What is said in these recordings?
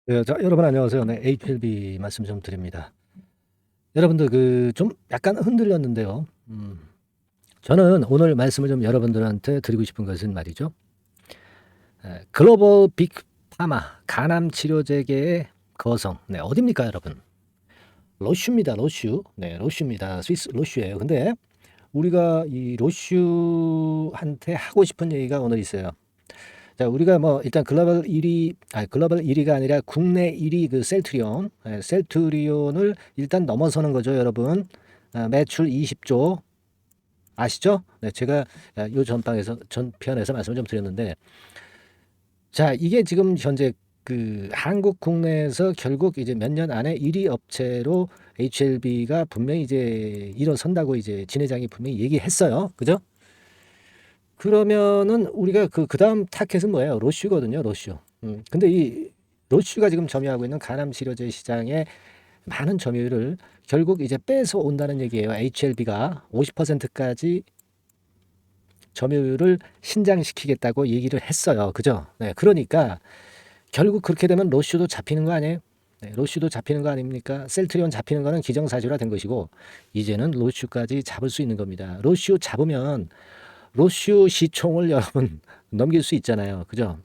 네, 자, 여러분 안녕하세요. 네, HLB 말씀 좀 드립니다. 여러분들 좀 약간 흔들렸는데요. 저는 오늘 말씀을 좀 여러분들한테 드리고 싶은 것은 말이죠. 글로벌 빅 파마 간암 치료제계의 거성. 네, 어딥니까, 여러분? 로슈입니다. 로슈. 네, 로슈입니다. 스위스 로슈예요. 근데 우리가 이 로슈한테 하고 싶은 얘기가 오늘 있어요. 자, 우리가 뭐 일단 글로벌 1위가 아니라 국내 1위 그 셀트리온, 셀트리온을 일단 넘어서는 거죠, 여러분. 매출 20조 아시죠? 네, 제가 요 전편에서 말씀을 좀 드렸는데, 자, 이게 지금 현재 그 한국 국내에서 결국 이제 몇 년 안에 1위 업체로 HLB가 분명히 이제 일어선다고 이제 진 회장이 분명히 얘기했어요, 그죠? 그러면은 우리가 그다음 타켓은 뭐예요? 로슈거든요, 로슈. 근데 이 로슈가 지금 점유하고 있는 간암 치료제 시장의 많은 점유율을 결국 이제 뺏어 온다는 얘기예요. HLB가 50%까지 점유율을 신장시키겠다고 얘기를 했어요. 그죠? 네, 그러니까 결국 그렇게 되면 로슈도 잡히는 거 아니에요? 네, 로슈도 잡히는 거 아닙니까? 셀트리온 잡히는 거는 기정사실화 된 것이고 이제는 로슈까지 잡을 수 있는 겁니다. 로슈 잡으면 로슈 시총을 여러분 넘길 수 있잖아요. 그죠?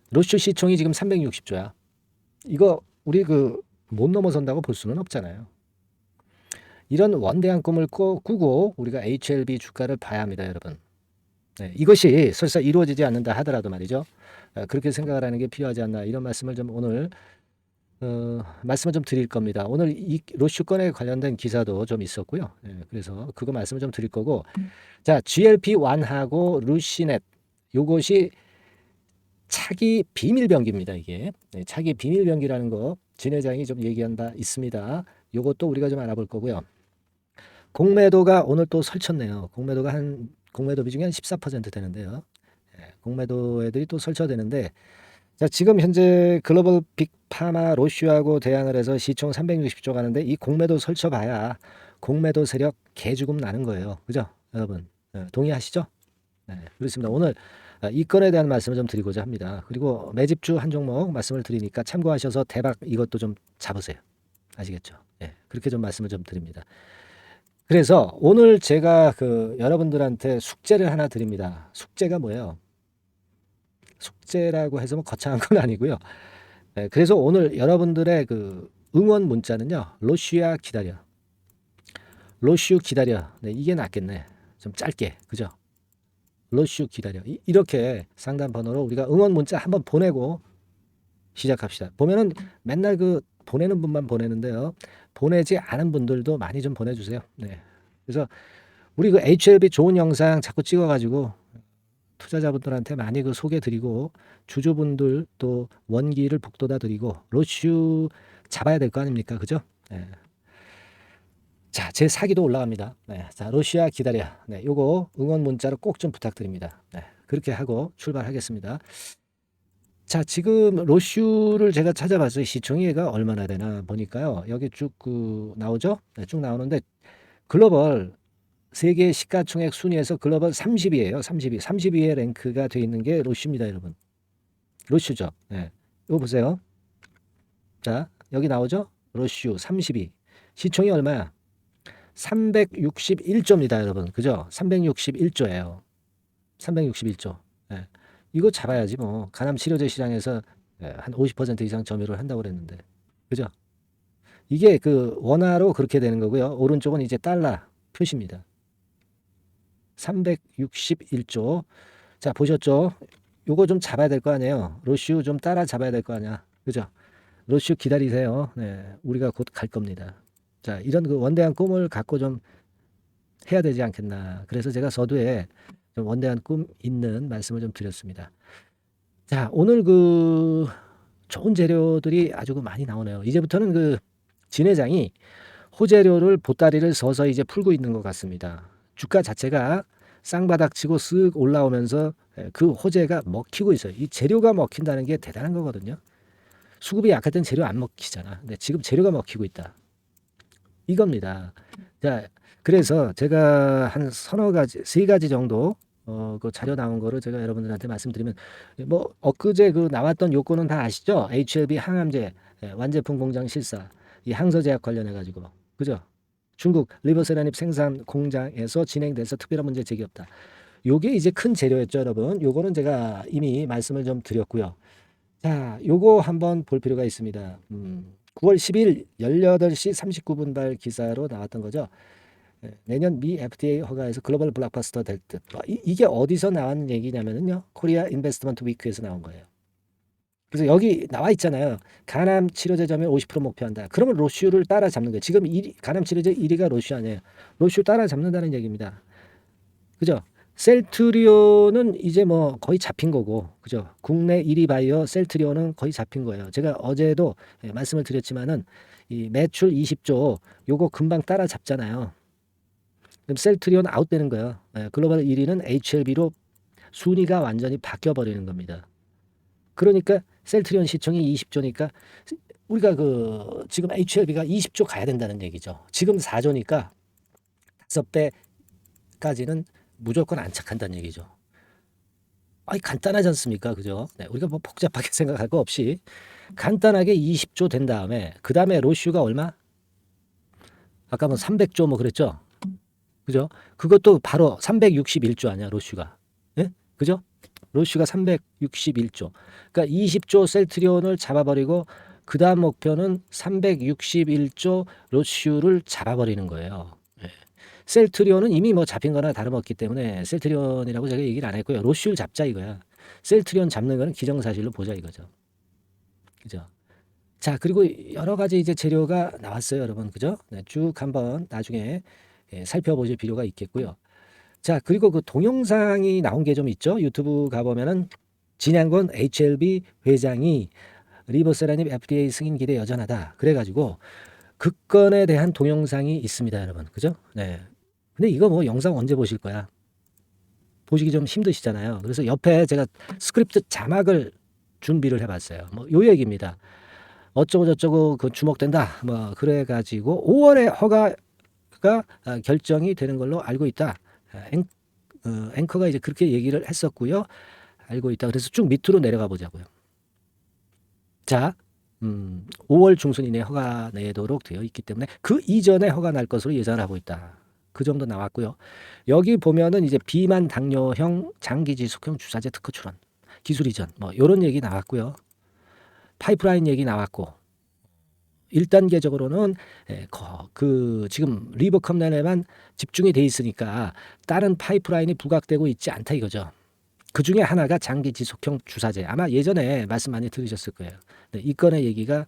로슈 시총이 지금 360조야. 이거 우리 못 넘어선다고 볼 수는 없잖아요. 이런 원대한 꿈을 꾸고 우리가 HLB 주가를 봐야 합니다, 여러분. 네, 이것이 설사 이루어지지 않는다 하더라도 말이죠. 그렇게 생각을 하는 게 필요하지 않나 이런 말씀을 좀 오늘 말씀을 좀 드릴 겁니다. 오늘 이 로슈 건에 관련된 기사도 좀 있었고요. 그래서 그거 말씀을 좀 드릴 거고. 자, GLP-1하고 루시넷 요것이 차기 비밀병기입니다. 이게 차기 비밀병기라는 거 진 회장이 좀 얘기한 바 있습니다. 요것도 우리가 좀 알아볼 거고요. 공매도가 오늘 또 설쳤네요. 공매도 비중이 한 14% 되는데요. 공매도 애들이 또 설쳐되는데 자, 지금 현재 글로벌 빅파마 로슈하고 대항을 해서 시총 360조 가는데 이 공매도 설쳐봐야 공매도 세력 개죽음 나는 거예요. 그죠? 여러분 동의하시죠? 네, 그렇습니다. 오늘 이 건에 대한 말씀을 좀 드리고자 합니다. 그리고 매집주 한 종목 말씀을 드리니까 참고하셔서 대박 이것도 좀 잡으세요. 아시겠죠? 예, 그렇게 좀 말씀을 좀 드립니다. 그래서 오늘 제가 여러분들한테 숙제를 하나 드립니다. 숙제가 뭐예요? 숙제라고 해서 뭐 거창한 건 아니고요. 예, 그래서 오늘 여러분들의 응원 문자는요. 로슈야 기다려. 로슈 기다려. 네, 이게 낫겠네. 좀 짧게. 그죠? 로슈 기다려. 이렇게 상담 번호로 우리가 응원 문자 한번 보내고 시작합시다. 보면은 맨날 보내는 분만 보내는데요. 보내지 않은 분들도 많이 좀 보내주세요. 네. 그래서 우리 HLB 좋은 영상 자꾸 찍어가지고 투자자분들한테 많이 소개드리고 주주분들 또 원기를 북돋아 드리고 로슈 잡아야 될 거 아닙니까? 그죠? 네. 자, 제 사기도 올라갑니다. 네. 자, 로시아 기다려. 네. 요거 응원 문자로 꼭 좀 부탁드립니다. 네. 그렇게 하고 출발하겠습니다. 자, 지금 로슈를 제가 찾아봤어요. 시총이가 얼마나 되나 보니까요. 여기 쭉 나오죠? 네, 쭉 나오는데 글로벌 세계 시가총액 순위에서 글로벌 30위예요. 30위. 30위에 랭크가 돼 있는 게 로슈입니다, 여러분. 로슈죠. 네. 이거 보세요. 자, 여기 나오죠? 로슈 30위. 시총이 얼마야? 361조입니다, 여러분. 그죠? 361조예요. 361조. 예. 이거 잡아야지 뭐. 간암 치료제 시장에서 한 50% 이상 점유를 한다고 그랬는데. 그죠? 이게 원화로 그렇게 되는 거고요. 오른쪽은 이제 달러 표시입니다. 361조. 자, 보셨죠? 요거 좀 잡아야 될 거 아니에요. 로슈 좀 따라 잡아야 될 거 아니야. 그죠? 로슈 기다리세요. 네. 우리가 곧 갈 겁니다. 자, 이런 원대한 꿈을 갖고 좀 해야 되지 않겠나. 그래서 제가 서두에 좀 원대한 꿈 있는 말씀을 좀 드렸습니다. 자, 오늘 좋은 재료들이 아주 많이 나오네요. 이제부터는 진 회장이 호재료를 보따리를 서서히 이제 풀고 있는 것 같습니다. 주가 자체가 쌍바닥 치고 쓱 올라오면서 그 호재가 먹히고 있어요. 이 재료가 먹힌다는 게 대단한 거거든요. 수급이 약할 땐 재료 안 먹히잖아. 근데 지금 재료가 먹히고 있다. 이겁니다. 자, 그래서 제가 한 세 가지 정도 그 자료 나온 거를 제가 여러분들한테 말씀드리면 뭐 엊그제 그 나왔던 요건은 다 아시죠? HLB 항암제 완제품 공장 실사 이 항서제약 관련해 가지고 그죠? 중국 리버세라닙 생산 공장에서 진행돼서 특별한 문제 제기 없다. 요게 이제 큰 재료였죠, 여러분. 요거는 제가 이미 말씀을 좀 드렸고요. 자, 요거 한번 볼 필요가 있습니다. 9월 10일 18시 39분 발 기사로 나왔던 거죠. 내년 미 FDA 허가에서 글로벌 블록버스터 될 듯. 이게 어디서 나온 얘기냐면은요. 코리아 인베스트먼트 위크에서 나온 거예요. 그래서 여기 나와 있잖아요. 간암 치료제 점유율 50% 목표한다. 그러면 로슈를 따라잡는 거예요. 지금 간암 치료제 1위가 로슈 아니에요. 로슈 따라잡는다는 얘기입니다. 그죠? 셀트리온은 이제 뭐 거의 잡힌 거고, 그죠? 국내 1위 바이오 셀트리온은 거의 잡힌 거예요. 제가 어제도 말씀을 드렸지만은 이 매출 20조 요거 금방 따라잡잖아요. 그럼 셀트리온 아웃되는 거예요. 글로벌 1위는 HLB로 순위가 완전히 바뀌어 버리는 겁니다. 그러니까 셀트리온 시총이 20조니까 우리가 그 지금 HLB가 20조 가야 된다는 얘기죠. 지금 4조니까 5배까지는 무조건 안착한다는 얘기죠. 아니 간단하지 않습니까? 그죠? 네, 우리가 뭐 복잡하게 생각할 거 없이 간단하게 20조 된 다음에 그 다음에 로슈가 얼마? 아까 뭐 300조 뭐 그랬죠? 그죠? 그것도 바로 361조 아니야, 로슈가. 예? 그죠? 로슈가 361조. 그러니까 20조 셀트리온을 잡아버리고 그 다음 목표는 361조 로슈를 잡아버리는 거예요. 예. 셀트리온은 이미 뭐 잡힌 거나 다름없기 때문에 셀트리온이라고 제가 얘기를 안 했고요. 로슈를 잡자 이거야. 셀트리온 잡는 거는 기정사실로 보자 이거죠. 그죠? 자, 그리고 여러 가지 이제 재료가 나왔어요, 여러분. 그죠? 네, 쭉 한번 나중에 살펴보실 필요가 있겠고요. 자, 그리고 그 동영상이 나온 게 좀 있죠. 유튜브 가보면은 진양건 HLB 회장이 리버세라닙 FDA 승인 기대 여전하다. 그래가지고 그 건에 대한 동영상이 있습니다, 여러분. 그죠? 네. 근데 이거 뭐 영상 언제 보실 거야? 보시기 좀 힘드시잖아요. 그래서 옆에 제가 스크립트 자막을 준비를 해봤어요. 뭐 요 얘기입니다. 어쩌고 저쩌고 그 주목된다. 뭐 그래가지고 5월에 허가가 결정이 되는 걸로 알고 있다. 앵커가 이제 그렇게 얘기를 했었고요. 알고 있다. 그래서 쭉 밑으로 내려가 보자고요. 자, 5월 중순 이내 허가 내도록 되어 있기 때문에 그 이전에 허가 날 것으로 예상을 하고 있다. 그 정도 나왔고요. 여기 보면은 이제 비만 당뇨형 장기 지속형 주사제 특허 출원, 기술 이전 뭐 이런 얘기 나왔고요. 파이프라인 얘기 나왔고 1단계적으로는 그 지금 리버컴란에만 집중이 돼 있으니까 다른 파이프라인이 부각되고 있지 않다 이거죠. 그 중에 하나가 장기 지속형 주사제. 아마 예전에 말씀 많이 들으셨을 거예요. 네, 이 건의 얘기가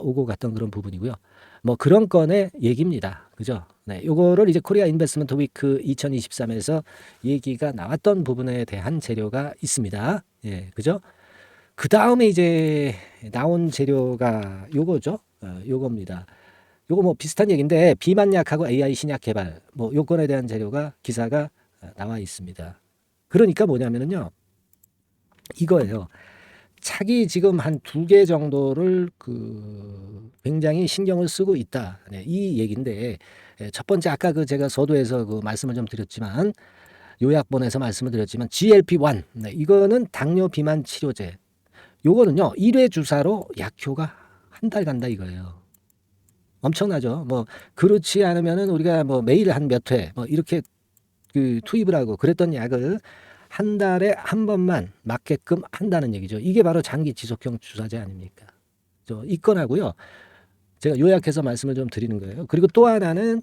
오고 갔던 그런 부분이고요. 뭐 그런 건의 얘기입니다. 그죠? 네, 요거를 이제 코리아 인베스트먼트 위크 2023에서 얘기가 나왔던 부분에 대한 재료가 있습니다. 예, 그죠? 그 다음에 이제 나온 재료가 요거죠. 요겁니다. 요거 뭐 비슷한 얘기인데 비만약하고 AI 신약 개발 뭐 요건에 대한 재료가 기사가 나와 있습니다. 그러니까 뭐냐면은요. 이거예요. 차기 지금 한 2개 정도를 그 굉장히 신경을 쓰고 있다. 네, 이 얘기인데 첫 번째 아까 그 제가 서두에서 그 말씀을 좀 드렸지만 요약본에서 말씀을 드렸지만 GLP-1 네, 이거는 당뇨 비만 치료제. 요거는요. 1회 주사로 약효가 한 달 간다 이거예요. 엄청나죠. 뭐 그렇지 않으면은 우리가 뭐 매일 한 몇 회 뭐 이렇게 그 투입을 하고 그랬던 약을 한 달에 한 번만 맞게끔 한다는 얘기죠. 이게 바로 장기 지속형 주사제 아닙니까? 이 건하고요. 제가 요약해서 말씀을 좀 드리는 거예요. 그리고 또 하나는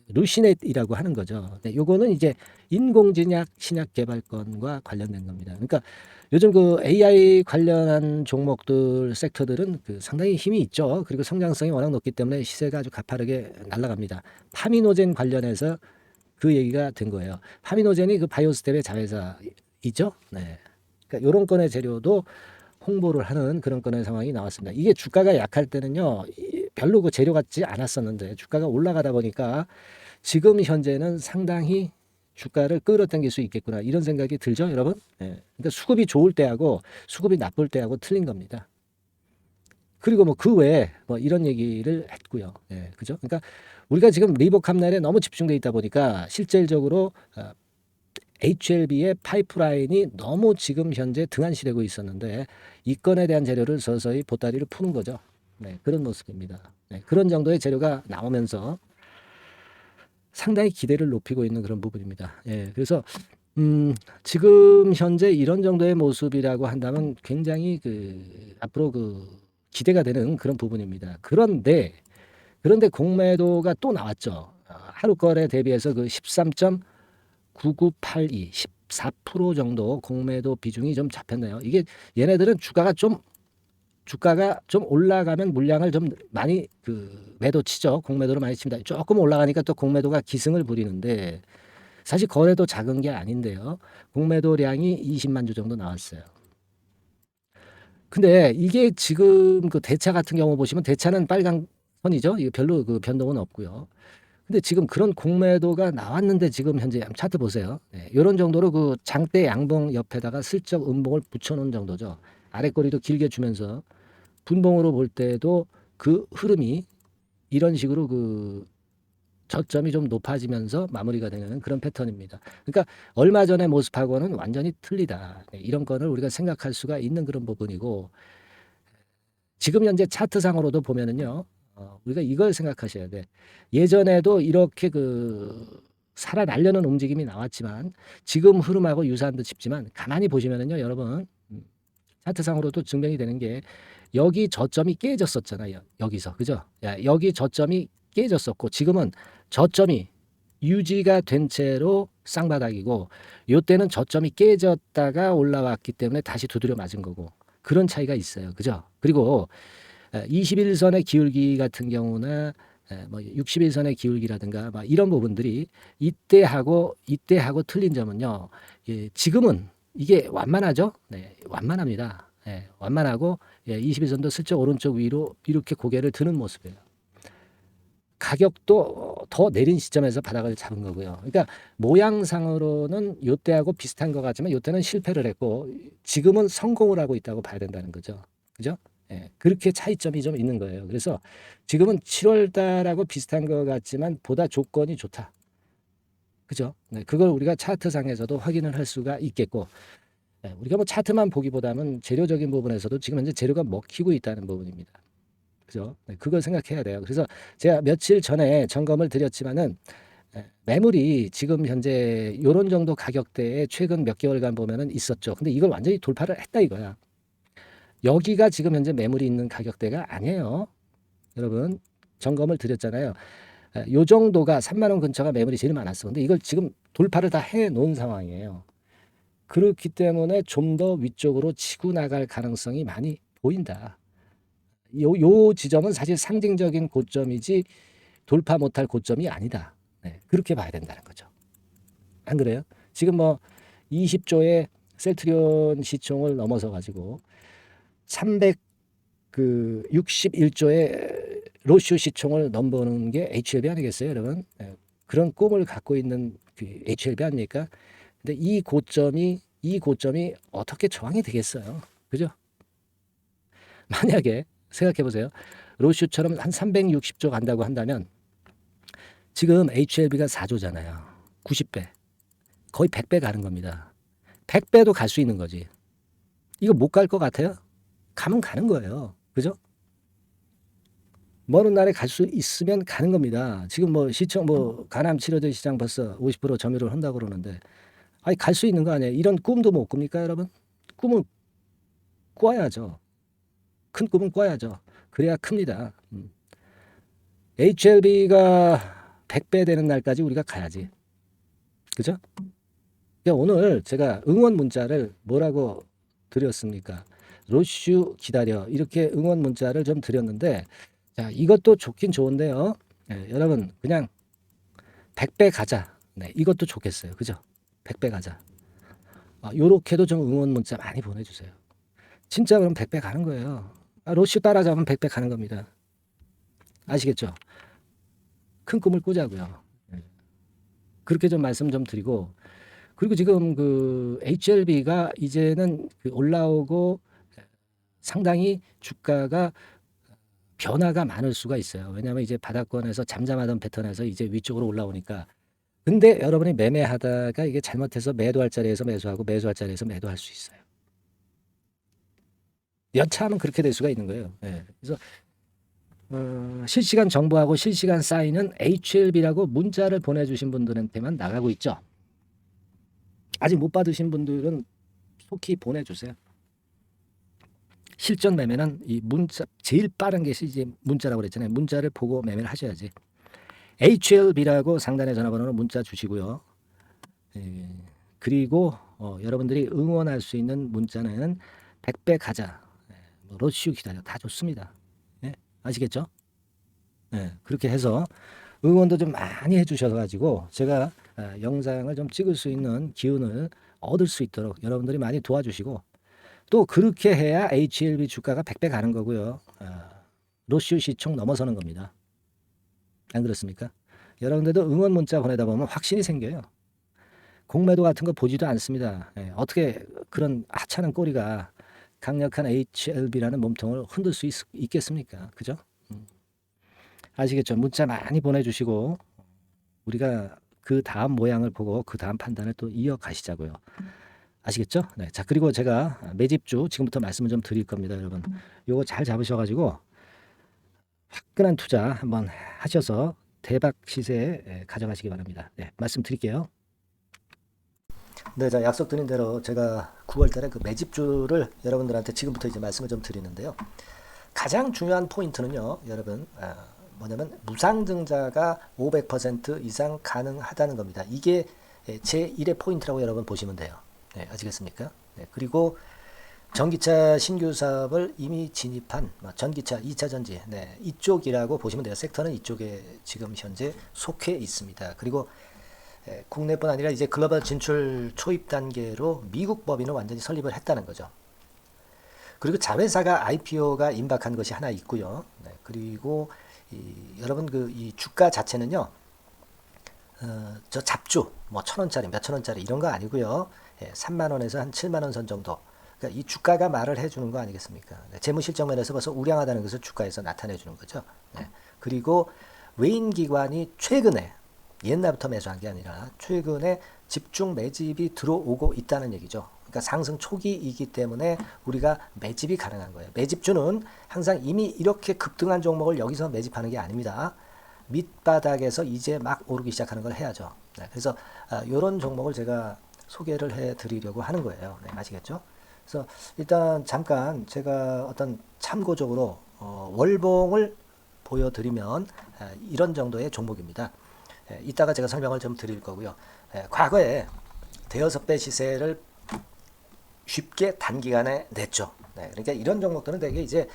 루시넷이라고 하는 거죠. 네, 요거는 이제 인공지약 신약 개발권과 관련된 겁니다. 그러니까 요즘 그 AI 관련한 종목들 섹터들은 그 상당히 힘이 있죠. 그리고 성장성이 워낙 높기 때문에 시세가 아주 가파르게 날아갑니다. 파미노젠 관련해서 그 얘기가 된 거예요. 파미노젠이 그 바이오스텝의 자회사이죠. 네. 그러니까 이런 건의 재료도 홍보를 하는 그런 건의 상황이 나왔습니다. 이게 주가가 약할 때는요, 별로 그 재료 같지 않았었는데 주가가 올라가다 보니까 지금 현재는 상당히 주가를 끌어당길 수 있겠구나 이런 생각이 들죠, 여러분? 네. 그러니까 수급이 좋을 때하고 수급이 나쁠 때하고 틀린 겁니다. 그리고 뭐 그 외에 뭐 이런 얘기를 했고요. 예, 그죠? 그러니까 우리가 지금 리버캄날에 너무 집중돼 있다 보니까 실질적으로 HLB의 파이프라인이 너무 지금 현재 등한시되고 있었는데 이 건에 대한 재료를 서서히 보따리를 푸는 거죠. 네, 그런 모습입니다. 네, 그런 정도의 재료가 나오면서 상당히 기대를 높이고 있는 그런 부분입니다. 예, 그래서 지금 현재 이런 정도의 모습이라고 한다면 굉장히 앞으로 기대가 되는 그런 부분입니다. 그런데 공매도가 또 나왔죠. 하루 거래 대비해서 13.9982, 14% 정도 공매도 비중이 좀 잡혔네요. 이게 얘네들은 주가가 좀 올라가면 물량을 좀 많이 매도 치죠. 공매도를 많이 칩니다. 조금 올라가니까 또 공매도가 기승을 부리는데 사실 거래도 작은 게 아닌데요. 공매도량이 20만 주 정도 나왔어요. 근데 이게 지금 대차 같은 경우 보시면 대차는 빨간 선이죠. 이거 별로 변동은 없고요. 근데 지금 그런 공매도가 나왔는데 지금 현재 차트 보세요. 네, 이런 정도로 장대 양봉 옆에다가 슬쩍 음봉을 붙여놓은 정도죠. 아랫꼬리도 길게 주면서 분봉으로 볼 때도 그 흐름이 이런 식으로 저점이 좀 높아지면서 마무리가 되는 그런 패턴입니다. 그러니까 얼마 전의 모습하고는 완전히 틀리다. 네, 이런 거를 우리가 생각할 수가 있는 그런 부분이고 지금 현재 차트상으로도 보면은요. 우리가 이걸 생각하셔야 돼. 예전에도 이렇게 살아나려는 움직임이 나왔지만 지금 흐름하고 유사한 듯 싶지만 가만히 보시면은요, 여러분 차트상으로도 증명이 되는 게 여기 저점이 깨졌었잖아요. 여기서 그죠? 야, 여기 저점이 깨졌었고 지금은 저점이 유지가 된 채로 쌍바닥이고 요때는 저점이 깨졌다가 올라왔기 때문에 다시 두드려 맞은 거고 그런 차이가 있어요. 그죠? 그리고 21선의 기울기 같은 경우나 뭐 61선의 기울기라든가 막 이런 부분들이 이때하고 틀린 점은요. 예, 지금은 이게 완만하죠? 네, 완만합니다. 예, 완만하고 21선도 슬쩍 오른쪽 위로 이렇게 고개를 드는 모습이에요. 가격도 더 내린 시점에서 바닥을 잡은 거고요. 그러니까 모양상으로는 요때하고 비슷한 것 같지만 요때는 실패를 했고 지금은 성공을 하고 있다고 봐야 된다는 거죠. 그죠? 예, 그렇게 차이점이 좀 있는 거예요. 그래서 지금은 7월 달하고 비슷한 것 같지만 보다 조건이 좋다. 그죠? 네, 그걸 우리가 차트상에서도 확인을 할 수가 있겠고 우리가 뭐 차트만 보기보다는 재료적인 부분에서도 지금 현재 재료가 먹히고 있다는 부분입니다. 그죠? 네, 그걸 생각해야 돼요. 그래서 제가 며칠 전에 점검을 드렸지만은 매물이 지금 현재 요런 정도 가격대에 최근 몇 개월간 보면은 있었죠. 근데 이걸 완전히 돌파를 했다 이거야. 여기가 지금 현재 매물이 있는 가격대가 아니에요. 여러분 점검을 드렸잖아요. 요 정도가 3만 원 근처가 매물이 제일 많았어. 근데 이걸 지금 돌파를 다 해 놓은 상황이에요. 그렇기 때문에 좀 더 위쪽으로 치고 나갈 가능성이 많이 보인다. 요 지점은 사실 상징적인 고점이지 돌파 못할 고점이 아니다. 네, 그렇게 봐야 된다는 거죠. 안 그래요? 지금 뭐 20조의 셀트리온 시총을 넘어서 가지고 361조의 로슈 시총을 넘보는 게 HLB 아니겠어요, 여러분? 네, 그런 꿈을 갖고 있는 HLB 아닙니까? 근데 이 고점이 어떻게 저항이 되겠어요? 그죠? 만약에 생각해 보세요. 로슈처럼 한 360조 간다고 한다면 지금 HLB가 4조잖아요. 90배. 거의 100배 가는 겁니다. 100배도 갈 수 있는 거지. 이거 못 갈 것 같아요? 가면 가는 거예요. 그죠? 먼 날에 갈 수 있으면 가는 겁니다. 지금 뭐 시청 가남 치료제 시장 벌써 50% 점유를 한다고 그러는데 아니 갈 수 있는 거 아니에요. 이런 꿈도 못 꿉니까, 여러분? 꿈은 꿔야죠. 큰 꿈은 꿔야죠. 그래야 큽니다. HLB가 100배 되는 날까지 우리가 가야지. 그죠? 그러니까 오늘 제가 응원 문자를 뭐라고 드렸습니까? 로슈 기다려. 이렇게 응원 문자를 좀 드렸는데, 자, 이것도 좋긴 좋은데요. 네, 여러분, 그냥 100배 가자. 네, 이것도 좋겠어요. 그죠? 100배 가자. 요렇게도 좀 응원 문자 많이 보내주세요. 진짜 그럼 100배 가는 거예요. 로슈 따라잡으면 100배 가는 겁니다. 아시겠죠? 큰 꿈을 꾸자고요. 네. 그렇게 좀 말씀 좀 드리고, 그리고 지금 HLB가 이제는 올라오고 상당히 주가가 변화가 많을 수가 있어요. 왜냐하면 이제 바닥권에서 잠잠하던 패턴에서 이제 위쪽으로 올라오니까 근데 여러분이 매매하다가 이게 잘못해서 매도할 자리에서 매수하고 매수할 자리에서 매도할 수 있어요. 여차하면 그렇게 될 수가 있는 거예요. 예. 그래서 실시간 정보하고 실시간 사인은 HLB라고 문자를 보내주신 분들한테만 나가고 있죠. 아직 못 받으신 분들은 속히 보내주세요. 실전 매매는 이 문자 제일 빠른 게 이제 문자라고 그랬잖아요. 문자를 보고 매매를 하셔야지. HLB라고 상단에 전화번호로 문자 주시고요. 예, 그리고 여러분들이 응원할 수 있는 문자는 100배 가자, 뭐 로슈 기다려 다 좋습니다. 예, 아시겠죠? 예, 그렇게 해서 응원도 좀 많이 해주셔서 가지고 제가 영상을 좀 찍을 수 있는 기운을 얻을 수 있도록 여러분들이 많이 도와주시고 또 그렇게 해야 HLB 주가가 100배 가는 거고요. 로슈 시총 넘어서는 겁니다. 안 그렇습니까? 여러분들도 응원 문자 보내다 보면 확신이 생겨요. 공매도 같은 거 보지도 않습니다. 예, 어떻게 그런 하찮은 꼬리가 강력한 HLB라는 몸통을 흔들 수 있겠습니까? 그죠? 아시겠죠? 문자 많이 보내주시고 우리가 그 다음 모양을 보고 그 다음 판단을 또 이어가시자고요. 아시겠죠? 네. 자, 그리고 제가 매집주 지금부터 말씀을 좀 드릴 겁니다, 여러분. 요거 잘 잡으셔가지고 화끈한 투자 한번 하셔서 대박 시세에 가져가시기 바랍니다. 네, 말씀드릴게요. 네, 자, 약속드린 대로 제가 9월 달에 그 매집주를 여러분들한테 지금부터 이제 말씀을 좀 드리는데요. 가장 중요한 포인트는요, 여러분, 뭐냐면 무상증자가 500% 이상 가능하다는 겁니다. 이게 제1의 포인트라고 여러분 보시면 돼요. 네, 아시겠습니까? 네, 그리고 전기차 신규 사업을 이미 진입한 전기차 2차 전지, 네, 이쪽이라고 보시면 돼요. 섹터는 이쪽에 지금 현재 속해 있습니다. 그리고 국내뿐 아니라 이제 글로벌 진출 초입 단계로 미국 법인을 완전히 설립을 했다는 거죠. 그리고 자회사가 IPO가 임박한 것이 하나 있고요. 네, 그리고 여러분 이 주가 자체는요, 저 잡주 뭐 1,000원짜리 몇천 원짜리 이런 거 아니고요. 3만 원에서 한 7만 원 선 정도. 그러니까 이 주가가 말을 해주는 거 아니겠습니까? 네, 재무실적 면에서 벌써 우량하다는 것을 주가에서 나타내 주는 거죠. 네, 그리고 외인 기관이 최근에 옛날부터 매수한 게 아니라 최근에 집중 매집이 들어오고 있다는 얘기죠. 그러니까 상승 초기이기 때문에 우리가 매집이 가능한 거예요. 매집주는 항상 이미 이렇게 급등한 종목을 여기서 매집하는 게 아닙니다. 밑바닥에서 이제 막 오르기 시작하는 걸 해야죠. 네, 그래서 이런 종목을 제가 소개를 해드리려고 하는 거예요. 네, 아시겠죠? 그래서 일단 잠깐 제가 어떤 참고적으로 월봉을 보여드리면 이런 정도의 종목입니다. 이따가 제가 설명을 좀 드릴 거고요. 과거에 대여섯 배 시세를 쉽게 단기간에 냈죠. 네, 그러니까 이런 종목들은 되게 이제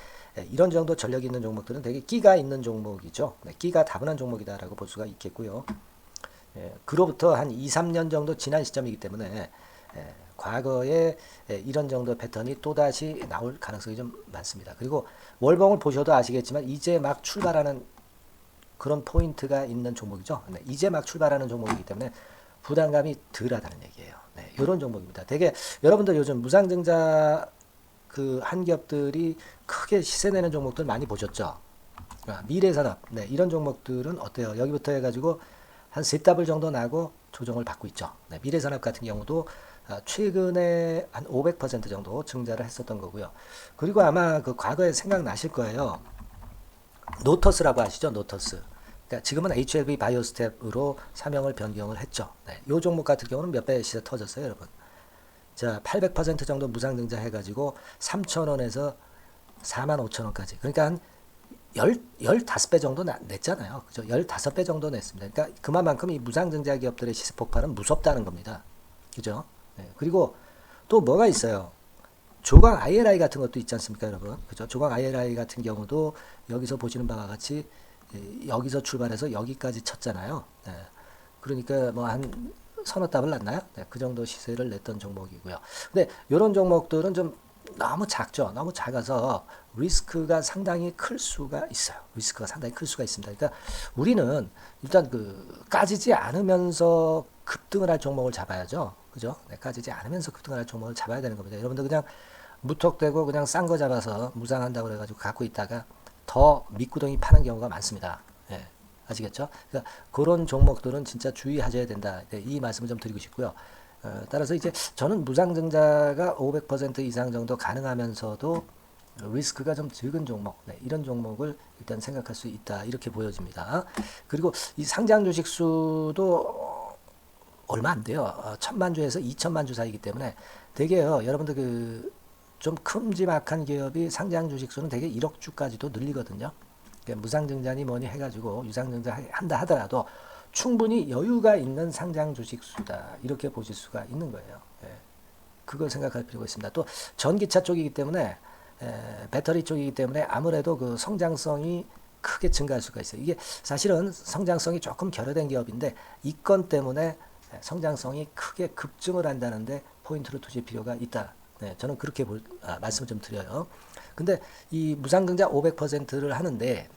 이런 정도 전력이 있는 종목들은 되게 끼가 있는 종목이죠. 네, 끼가 다분한 종목이다라고 볼 수가 있겠고요. 그로부터 한 2, 3년 정도 지난 시점이기 때문에 과거에 이런 정도 패턴이 또다시 나올 가능성이 좀 많습니다. 그리고 월봉을 보셔도 아시겠지만 이제 막 출발하는 그런 포인트가 있는 종목이죠. 네, 이제 막 출발하는 종목이기 때문에 부담감이 덜하다는 얘기예요. 네, 이런 종목입니다. 되게 여러분들 요즘 무상증자 그 한기업들이 크게 시세 내는 종목들 많이 보셨죠? 미래산업, 네, 이런 종목들은 어때요? 여기부터 해가지고 한 세 더블 정도 나고 조정을 받고 있죠. 네, 미래산업 같은 경우도 최근에 한 500% 정도 증자를 했었던 거고요. 그리고 아마 그 과거에 생각나실 거예요. 노터스라고 아시죠? 노터스. 그러니까 지금은 HLB 바이오스텝으로 사명을 변경을 했죠. 네, 이 종목 같은 경우는 몇 배 시세 터졌어요, 여러분. 자, 800% 정도 무상증자 해가지고 3,000원에서 45,000원까지. 그러니까 한 15배 정도 냈잖아요. 그죠? 15배 정도 냈습니다. 그러니까 그만큼 이 무상증자 기업들의 시세 폭발은 무섭다는 겁니다. 그죠? 네, 그리고 또 뭐가 있어요? 조강 ILI 같은 것도 있지 않습니까, 여러분? 그죠? 조강 ILI 같은 경우도 여기서 보시는 바와 같이 여기서 출발해서 여기까지 쳤잖아요. 네. 그러니까 뭐 한 서너 답을 났나요? 네, 그 정도 시세를 냈던 종목이고요. 근데 이런 종목들은 좀 너무 작죠. 너무 작아서 리스크가 상당히 클 수가 있어요. 리스크가 상당히 클 수가 있습니다. 그러니까 우리는 일단 그 까지지 않으면서 급등을 할 종목을 잡아야죠. 그죠? 네, 까지지 않으면서 급등을 할 종목을 잡아야 되는 겁니다. 여러분들 그냥 무턱대고 그냥 싼 거 잡아서 무상한다고 그래가지고 갖고 있다가 더 밑구덩이 파는 경우가 많습니다. 예, 아시겠죠? 그러니까 그런 종목들은 진짜 주의하셔야 된다. 네, 이 말씀을 좀 드리고 싶고요. 따라서 이제 저는 무상증자가 500% 이상 정도 가능하면서도 리스크가 좀 적은 종목, 네, 이런 종목을 일단 생각할 수 있다. 이렇게 보여집니다. 그리고 이 상장 주식 수도 얼마 안 돼요. 1000만 주에서 2000만 주 사이기 때문에 되게요. 여러분들 그 좀 큼지막한 기업이 상장 주식 수는 되게 1억 주까지도 늘리거든요. 그러니까 무상증자니 뭐니 해가지고 유상증자 한다 하더라도 충분히 여유가 있는 상장 주식 수다. 이렇게 보실 수가 있는 거예요. 예. 그걸 생각할 필요가 있습니다. 또 전기차 쪽이기 때문에 배터리 쪽이기 때문에 아무래도 그 성장성이 크게 증가할 수가 있어요. 이게 사실은 성장성이 조금 결여된 기업인데 이 건 때문에 성장성이 크게 급증을 한다는데 포인트를 두실 필요가 있다. 네, 저는 그렇게 말씀을 좀 드려요. 근데 이 무상증자 500%를 하는데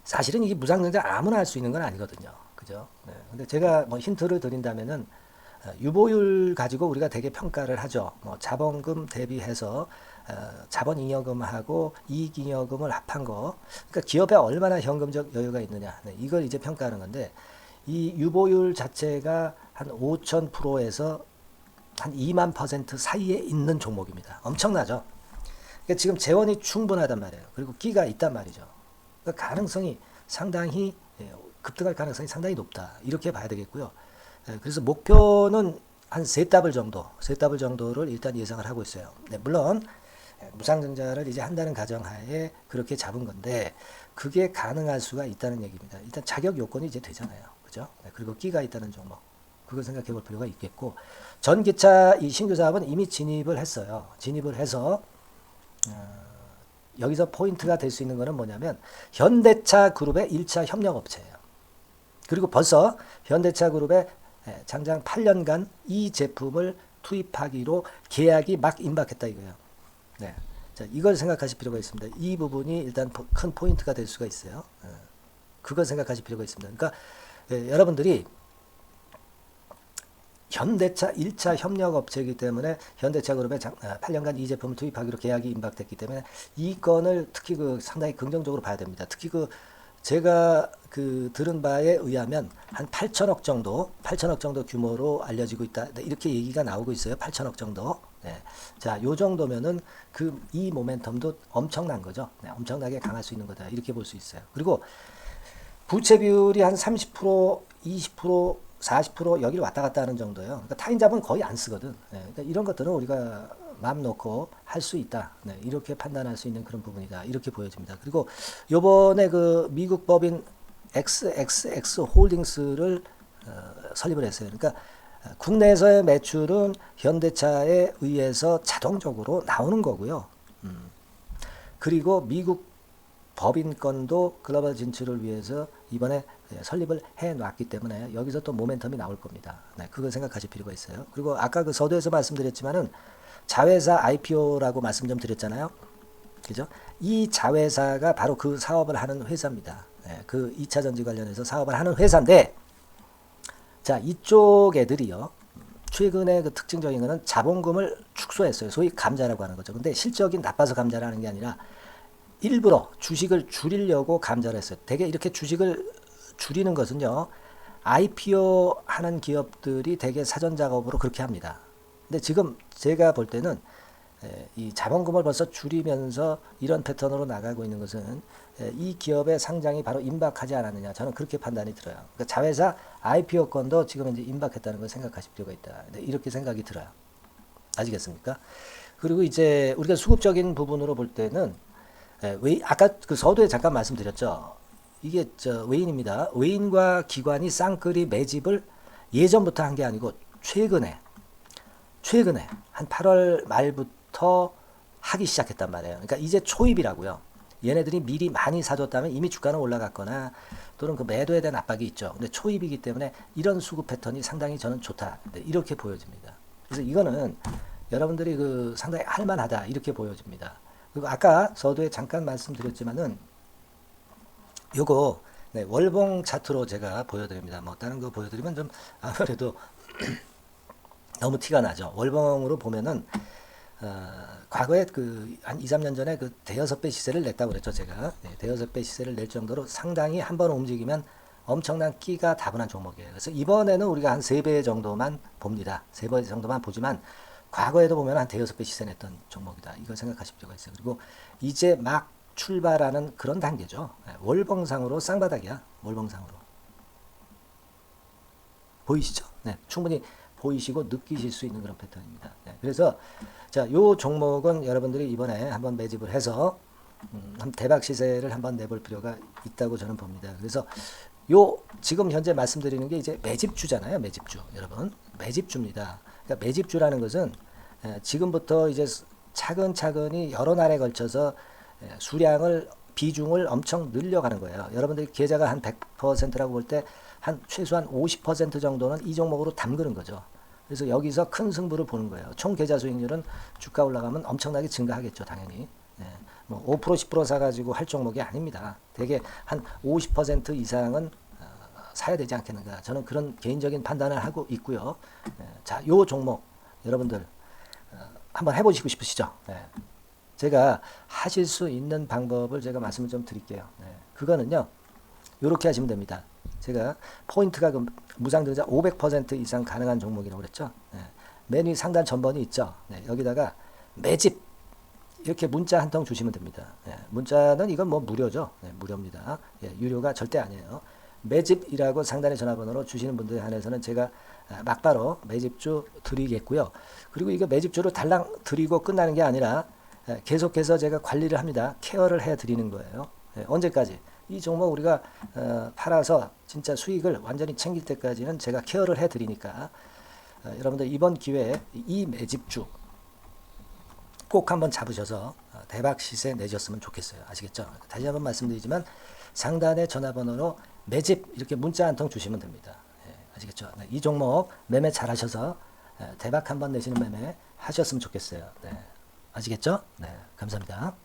사실은 이게 무상증자 아무나 할 수 있는 건 아니거든요. 그죠? 네, 근데 제가 뭐 힌트를 드린다면은 유보율 가지고 우리가 되게 평가를 하죠. 뭐 자본금 대비해서 자본잉여금하고 이익잉여금을 합한 거. 그러니까 기업에 얼마나 현금적 여유가 있느냐. 네, 이걸 이제 평가하는 건데 이 유보율 자체가 한 5000%에서 한 2만% 사이에 있는 종목입니다. 엄청나죠? 그러니까 지금 재원이 충분하단 말이에요. 그리고 끼가 있단 말이죠. 그러니까 가능성이 상당히 급등할 가능성이 상당히 높다. 이렇게 봐야 되겠고요. 그래서 목표는 한 세 더블 정도를 일단 예상을 하고 있어요. 네, 물론 무상증자를 이제 한다는 가정하에 그렇게 잡은 건데 그게 가능할 수가 있다는 얘기입니다. 일단 자격 요건이 이제 되잖아요. 그죠? 네, 그리고 끼가 있다는 종목. 그걸 생각해 볼 필요가 있겠고 전기차 이 신규 사업은 이미 진입을 했어요. 진입을 해서 여기서 포인트가 될 수 있는 거는 뭐냐면 현대차 그룹의 1차 협력업체예요. 그리고 벌써 현대차 그룹의 장장 8년간 이 제품을 투입하기로 계약이 막 임박했다 이거예요. 네. 자, 이걸 생각하실 필요가 있습니다. 이 부분이 일단 큰 포인트가 될 수가 있어요. 그걸 생각하실 필요가 있습니다. 그러니까 여러분들이 현대차 1차 협력업체이기 때문에 현대차 그룹에 8년간 이 제품을 투입하기로 계약이 임박됐기 때문에 이 건을 특히 그 상당히 긍정적으로 봐야 됩니다. 특히 그 제가 그 들은 바에 의하면 한 8천억 정도 규모로 알려지고 있다. 이렇게 얘기가 나오고 있어요. 8천억 정도. 네. 자, 요 정도면은 이 모멘텀도 엄청난 거죠. 네, 엄청나게 강할 수 있는 거다. 이렇게 볼 수 있어요. 그리고 부채 비율이 한 30%, 20%, 40% 여기를 왔다 갔다 하는 정도예요. 그러니까 타인자본 거의 안 쓰거든. 네, 그러니까 이런 것들은 우리가 마음 놓고 할 수 있다. 네, 이렇게 판단할 수 있는 그런 부분이다. 이렇게 보여집니다. 그리고 요번에 그 미국 법인 XXX 홀딩스를 설립을 했어요. 그러니까 국내에서의 매출은 현대차에 의해서 자동적으로 나오는 거고요. 그리고 미국 법인권도 글로벌 진출을 위해서 이번에 설립을 해놨기 때문에 여기서 또 모멘텀이 나올 겁니다. 네, 그걸 생각하실 필요가 있어요. 그리고 아까 그 서두에서 말씀드렸지만은 자회사 IPO라고 말씀 좀 드렸잖아요. 그죠? 이 자회사가 바로 그 사업을 하는 회사입니다. 네, 그 2차 전지 관련해서 사업을 하는 회사인데, 자, 이쪽 애들이요. 최근에 그 특징적인 거는 자본금을 축소했어요. 소위 감자라고 하는 거죠. 근데 실적이 나빠서 감자를 하는 게 아니라 일부러 주식을 줄이려고 감자를 했어요. 되게 이렇게 주식을 줄이는 것은요. IPO 하는 기업들이 되게 사전 작업으로 그렇게 합니다. 근데 지금 제가 볼 때는 이 자본금을 벌써 줄이면서 이런 패턴으로 나가고 있는 것은 이 기업의 상장이 바로 임박하지 않았느냐. 저는 그렇게 판단이 들어요. 그러니까 자회사 IPO권도 지금 이제 임박했다는 걸 생각하실 필요가 있다. 이렇게 생각이 들어요. 아시겠습니까? 그리고 이제 우리가 수급적인 부분으로 볼 때는 아까 그 서두에 잠깐 말씀드렸죠. 이게 외인입니다. 외인과 기관이 쌍끌이 매집을 예전부터 한 게 아니고 최근에 한 8월 말부터 하기 시작했단 말이에요. 그러니까 이제 초입이라고요. 얘네들이 미리 많이 사줬다면 이미 주가는 올라갔거나 또는 그 매도에 대한 압박이 있죠. 근데 초입이기 때문에 이런 수급 패턴이 상당히 저는 좋다. 이렇게 보여집니다. 그래서 이거는 여러분들이 그 상당히 할만하다. 이렇게 보여집니다. 그리고 아까 서두에 잠깐 말씀드렸지만은 요거 월봉 차트로 제가 보여드립니다. 뭐 다른 거 보여드리면 좀 아무래도 너무 티가 나죠. 월봉으로 보면은 과거에 그 한 2, 3년 전에 그 대여섯 배 시세를 냈다고 그랬죠, 제가. 네, 대여섯 배 시세를 낼 정도로 상당히 한 번 움직이면 엄청난 끼가 다분한 종목이에요. 그래서 이번에는 우리가 한 3배 정도만 봅니다. 3배 정도만 보지만 과거에도 보면 한 대여섯 배 시세 냈던 종목이다. 이거 생각하실 필요가 있어요. 그리고 이제 막 출발하는 그런 단계죠. 네, 월봉상으로 쌍바닥이야. 월봉상으로. 보이시죠? 네, 충분히 보이시고 느끼실 수 있는 그런 패턴입니다. 네, 그래서 자, 요 종목은 여러분들이 이번에 한번 매집을 해서 한 대박 시세를 한번 내볼 필요가 있다고 저는 봅니다. 그래서 요 지금 현재 말씀드리는 게 이제 매집주잖아요. 매집주. 여러분, 매집주입니다. 그러니까 매집주라는 것은 지금부터 이제 차근차근히 여러 날에 걸쳐서 수량을 비중을 엄청 늘려가는 거예요. 여러분들이 계좌가 한 100%라고 볼 때 한 최소한 50% 정도는 이 종목으로 담그는 거죠. 그래서 여기서 큰 승부를 보는 거예요. 총 계좌 수익률은 주가 올라가면 엄청나게 증가하겠죠, 당연히. 네. 뭐 5% 10% 사가지고 할 종목이 아닙니다. 되게 한 50% 이상은 사야 되지 않겠는가. 저는 그런 개인적인 판단을 하고 있고요. 자, 요 종목 여러분들 한번 해보시고 싶으시죠? 네. 제가 하실 수 있는 방법을 제가 말씀을 좀 드릴게요. 네. 그거는요, 이렇게 하시면 됩니다. 제가 포인트가 그 무상등자 500% 이상 가능한 종목이라고 그랬죠. 네. 맨 위 상단 전번이 있죠. 네. 여기다가 매집 이렇게 문자 한 통 주시면 됩니다. 네. 문자는 이건 뭐 무료죠. 네. 무료입니다. 예, 유료가 절대 아니에요. 매집이라고 상단의 전화번호로 주시는 분들에 한해서는 제가 막바로 매집주 드리겠고요. 그리고 이거 매집주로 달랑 드리고 끝나는 게 아니라 계속해서 제가 관리를 합니다. 케어를 해 드리는 거예요. 언제까지? 이 종목 우리가 팔아서 진짜 수익을 완전히 챙길 때까지는 제가 케어를 해 드리니까 여러분들 이번 기회에 이 매집주 꼭 한번 잡으셔서 대박 시세 내셨으면 좋겠어요. 아시겠죠? 다시 한번 말씀드리지만 상단의 전화번호로 매집 이렇게 문자 한 통 주시면 됩니다. 아시겠죠? 네, 이 종목 매매 잘 하셔서 대박 한번 내시는 매매 하셨으면 좋겠어요. 네. 아시겠죠? 네, 감사합니다.